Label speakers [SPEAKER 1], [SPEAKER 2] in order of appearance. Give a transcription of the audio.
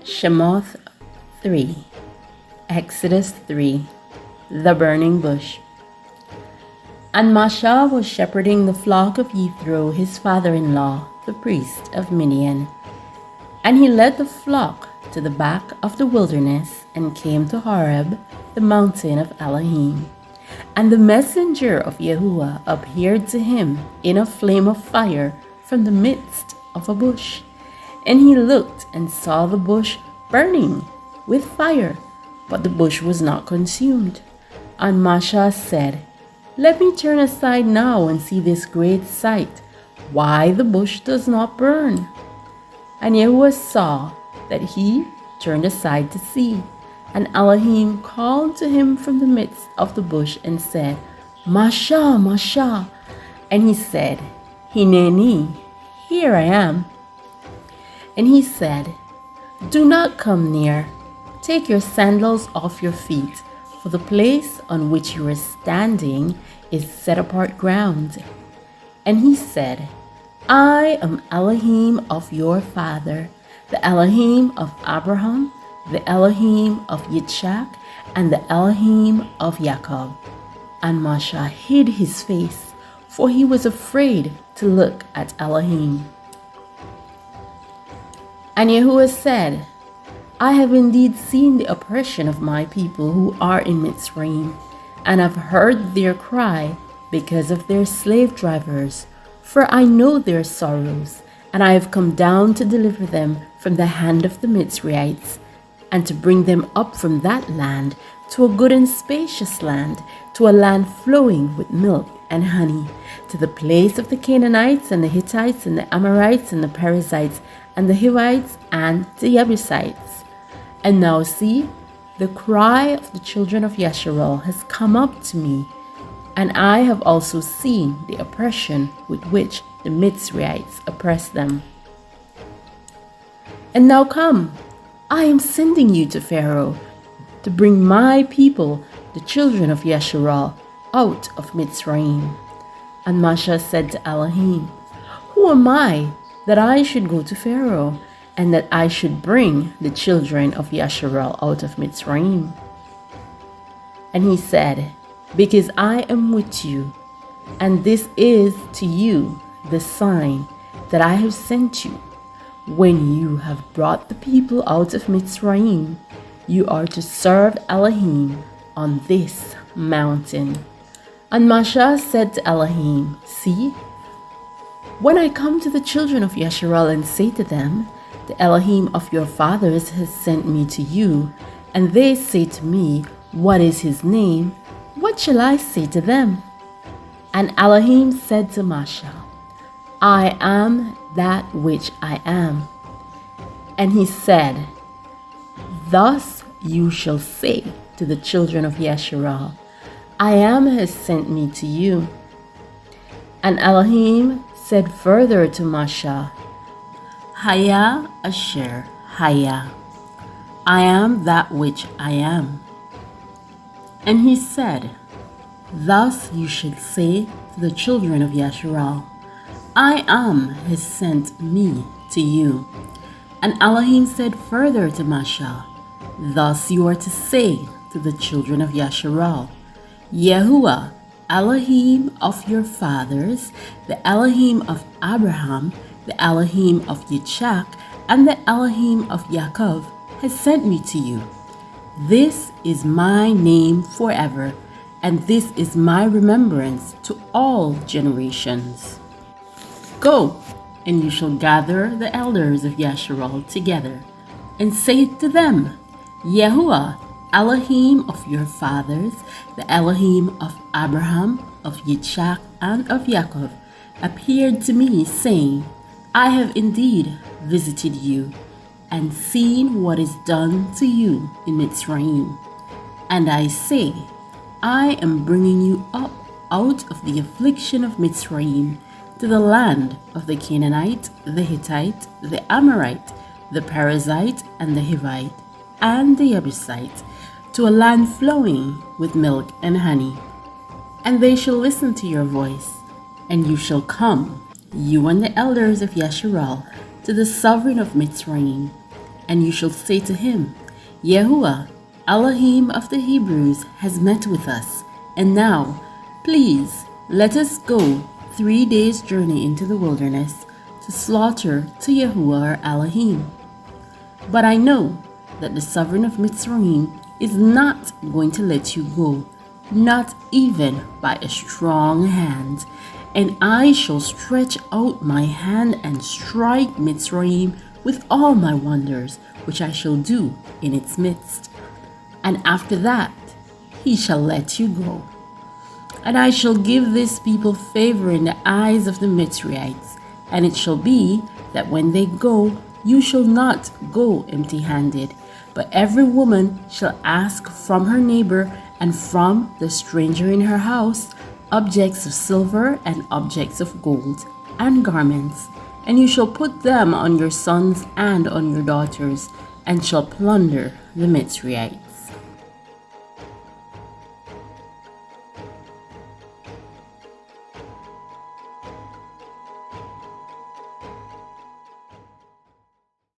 [SPEAKER 1] Shemoth 3, Exodus 3, The Burning Bush. And Masha was shepherding the flock of Jethro, his father-in-law, the priest of Midian. And he led the flock to the back of the wilderness and came to Horeb, the mountain of Elohim. And the messenger of Yahuwah appeared to him in a flame of fire from the midst of a bush. And he looked and saw the bush burning with fire, but the bush was not consumed. And Masha said, "Let me turn aside now and see this great sight, why the bush does not burn." And Yahuwah saw that he turned aside to see. And Elohim called to him from the midst of the bush and said, "Masha, Masha." And he said, "Hineni, here I am." And he said, "Do not come near. Take your sandals off your feet, for the place on which you are standing is set apart ground." And he said, "I am Elohim of your father, the Elohim of Abraham, the Elohim of Yitzchak, and the Elohim of Jacob." And Masha hid his face, for he was afraid to look at Elohim. And Yahuwah said, "I have indeed seen the oppression of my people who are in Mitzrayim, and have heard their cry because of their slave drivers. For I know their sorrows, and I have come down to deliver them from the hand of the Mitzrayites, and to bring them up from that land to a good and spacious land, to a land flowing with milk and honey, to the place of the Canaanites and the Hittites and the Amorites and the Perizzites and the Hivites and the Jebusites. And now see, the cry of the children of Yasharel has come up to me, and I have also seen the oppression with which the Mitzrayites oppress them. And now come, I am sending you to Pharaoh to bring my people, the children of Yasharel, out of Mitzrayim." And Masha said to Elohim, "Who am I that I should go to Pharaoh, and that I should bring the children of Yasharel out of Mitzrayim?" And he said, "Because I am with you, and this is to you the sign that I have sent you. When you have brought the people out of Mitzrayim, you are to serve Elohim on this mountain." And Masha said to Elohim, "See, when I come to the children of Yasharel and say to them, 'The Elohim of your fathers has sent me to you,' and they say to me, 'What is his name?' what shall I say to them?" And Elohim said to Masha, "I am that which I am." And he said, "Thus you shall say to the children of Yasharel, 'I am has sent me to you.'" And Elohim said further to Masha, "Haya Asher Haya, I am that which I am." And he said, "Thus you should say to the children of Yasharel, 'I am has sent me to you.'" And Elohim said further to Masha, "Thus you are to say to the children of Yasharel, Yahuwah, Elohim of your fathers, the Elohim of Abraham, the Elohim of Yitzchak, and the Elohim of Jacob has sent me to you. This is my name forever, and this is my remembrance to all generations. Go, and you shall gather the elders of Yasharel together, and say to them, Yahuwah, Elohim of your fathers, the Elohim of Abraham, of Yitzchak, and of Jacob, appeared to me, saying, I have indeed visited you, and seen what is done to you in Mitzrayim. And I say, I am bringing you up out of the affliction of Mitzrayim to the land of the Canaanite, the Hittite, the Amorite, the Perizzite, and the Hivite, and the Jebusite, to a land flowing with milk and honey. And they shall listen to your voice, and you shall come, you and the elders of Yasharel, to the sovereign of Mitzrayim, And you shall say to him, Yahuwah, Elohim of the Hebrews, has met with us, and now, please, let us go 3 days' journey into the wilderness to slaughter to Yahuwah our Elohim. But I know that the sovereign of Mitzrayim is not going to let you go, not even by a strong hand. And I shall stretch out my hand and strike Mitzrayim with all my wonders, which I shall do in its midst. And after that, he shall let you go. And I shall give this people favor in the eyes of the Mitzrayites. And it shall be that when they go, you shall not go empty-handed, but every woman shall ask from her neighbor and from the stranger in her house objects of silver and objects of gold and garments, and you shall put them on your sons and on your daughters, and shall plunder the Mitzrayites.